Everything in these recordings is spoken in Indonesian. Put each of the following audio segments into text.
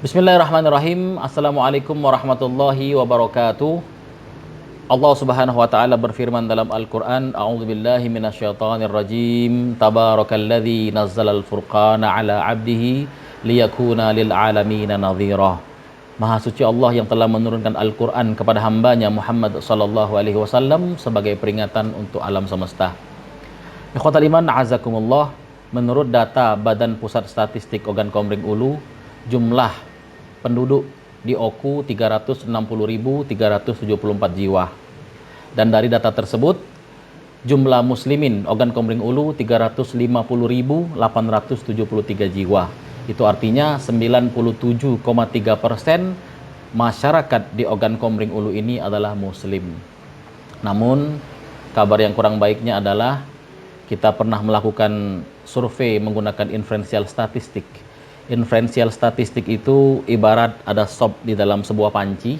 Bismillahirrahmanirrahim. Assalamualaikum warahmatullahi wabarakatuh. Allah Subhanahu wa taala berfirman dalam Al-Qur'an, A'udzubillahi minasyaitonirrajim. Tabarakalladzi nazzalal furqana 'ala 'abdihi liyakuna lil 'alamin nadhira. Maha suci Allah yang telah menurunkan Al-Qur'an kepada hambanya Muhammad sallallahu alaihi wasallam sebagai peringatan untuk alam semesta. Ikhwatal iman, azakumullah, menurut data Badan Pusat Statistik Ogan Komering Ulu, jumlah penduduk di Oku 360.374 jiwa. Dan dari data tersebut, jumlah muslimin Ogan Komering Ulu 350.873 jiwa. Itu artinya 97,3% masyarakat di Ogan Komering Ulu ini adalah muslim. Namun, kabar yang kurang baiknya adalah kita pernah melakukan survei menggunakan inferensial statistik. Inferensial statistik itu ibarat ada sop di dalam sebuah panci.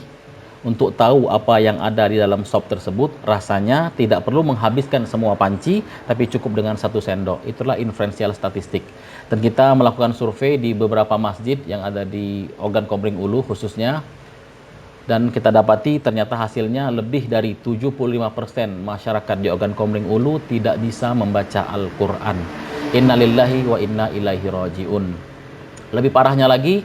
Untuk tahu apa yang ada di dalam sop tersebut, rasanya tidak perlu menghabiskan semua panci, tapi cukup dengan 1 sendok. Itulah inferensial statistik. Dan kita melakukan survei di beberapa masjid yang ada di Ogan Komering Ulu khususnya. Dan kita dapati ternyata hasilnya lebih dari 75% masyarakat di Ogan Komering Ulu tidak bisa membaca Al-Quran. Innalillahi wa inna ilaihi raji'un. Lebih parahnya lagi,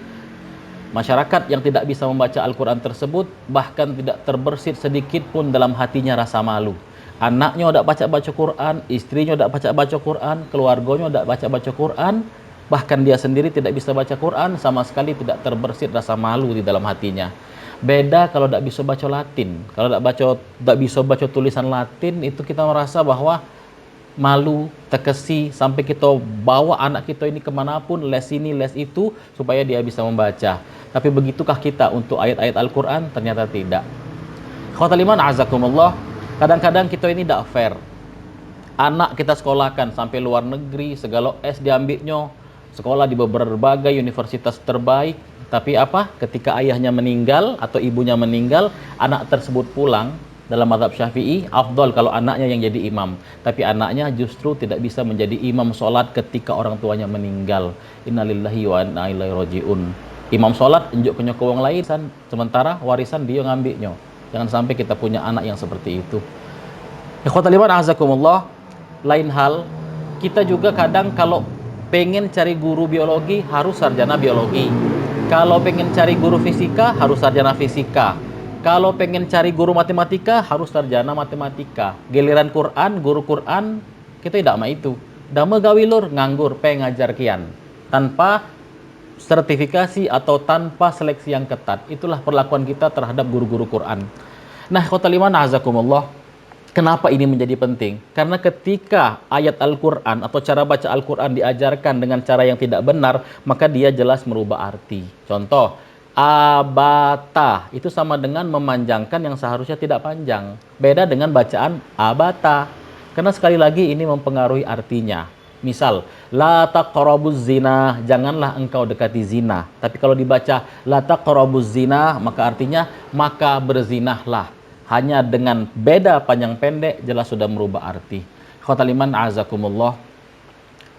masyarakat yang tidak bisa membaca Al-Quran tersebut bahkan tidak terbersit sedikit pun dalam hatinya rasa malu. Anaknya tidak baca-baca Quran, istrinya tidak baca-baca Quran, keluarganya tidak baca-baca Quran, bahkan dia sendiri tidak bisa baca Quran, sama sekali tidak terbersit rasa malu di dalam hatinya. Beda kalau tidak bisa baca Latin. Kalau tidak bisa baca tulisan Latin, itu kita merasa bahwa malu, terkesi, sampai kita bawa anak kita ini kemanapun, les ini, les itu, supaya dia bisa membaca. Tapi begitukah kita untuk ayat-ayat Al-Quran? Ternyata tidak. Ikhwatal iman, azakumullah, kadang-kadang kita ini tidak fair. Anak kita sekolahkan sampai luar negeri, segala S diambilnya, sekolah di berbagai universitas terbaik. Tapi apa? Ketika ayahnya meninggal atau ibunya meninggal, anak tersebut pulang. Dalam mazhab Syafi'i, afdal kalau anaknya yang jadi imam. Tapi anaknya justru tidak bisa menjadi imam sholat ketika orang tuanya meninggal. Innalillahi wa inna ilaihi raji'un. Imam sholat, unjuk ke wong lain, sementara warisan dia ngambilnya. Jangan sampai kita punya anak yang seperti itu. Ikhwatal iman, azakumullah. Lain hal, kita juga kadang kalau pengen cari guru biologi, harus sarjana biologi. Kalau pengen cari guru fisika, harus sarjana fisika. Kalau pengen cari guru matematika, harus sarjana matematika. Giliran Quran, guru Quran, kita tidak mau itu. Dama gawilur, nganggur, pengajar kian. Tanpa sertifikasi atau tanpa seleksi yang ketat. Itulah perlakuan kita terhadap guru-guru Quran. Nah, khotal iman, azakumullah, kenapa ini menjadi penting? Karena ketika ayat Al-Quran atau cara baca Al-Quran diajarkan dengan cara yang tidak benar, maka dia jelas merubah arti. Contoh, abata itu sama dengan memanjangkan yang seharusnya tidak panjang. Beda dengan bacaan abata, karena sekali lagi ini mempengaruhi artinya. Misal, la taqrabuz zina, janganlah engkau dekati zina. Tapi kalau dibaca la taqrabuz zina, maka artinya maka berzinahlah. Hanya dengan beda panjang pendek jelas sudah merubah arti. Khotal iman, azakumullah.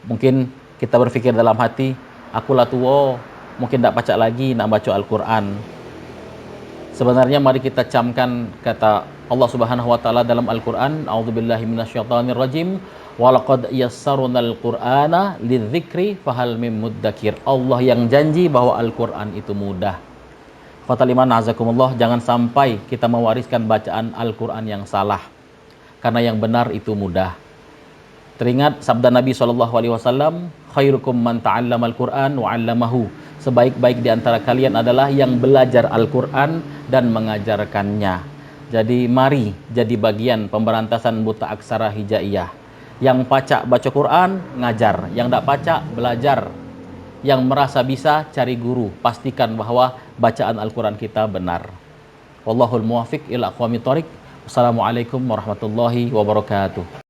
Mungkin kita berpikir dalam hati, akulah tua, mungkin tidak baca lagi, nak baca Al-Quran. Sebenarnya mari kita camkan kata Allah Subhanahu wa taala dalam Al-Quran, A'udzubillahi minasyaitonirrajim, walaqad yassarnal Qur'ana lidzikri fahal mim muddakir. Allah yang janji bahwa Al-Quran itu mudah. Fatal iman, azakumullah, jangan sampai kita mewariskan bacaan Al-Quran yang salah, karena yang benar itu mudah. Teringat sabda Nabi SAW, khairukum man ta'allama al-Quran wa 'allamahu. Sebaik-baik di antara kalian adalah yang belajar Al-Quran dan mengajarkannya. Jadi mari jadi bagian pemberantasan buta aksara hijaiyah. Yang baca Quran, ngajar. Yang tidak baca, belajar. Yang merasa bisa, cari guru. Pastikan bahwa bacaan Al-Quran kita benar. Wallahul muwafiq ila aqwamit thoriq. Wassalamualaikum warahmatullahi wabarakatuh.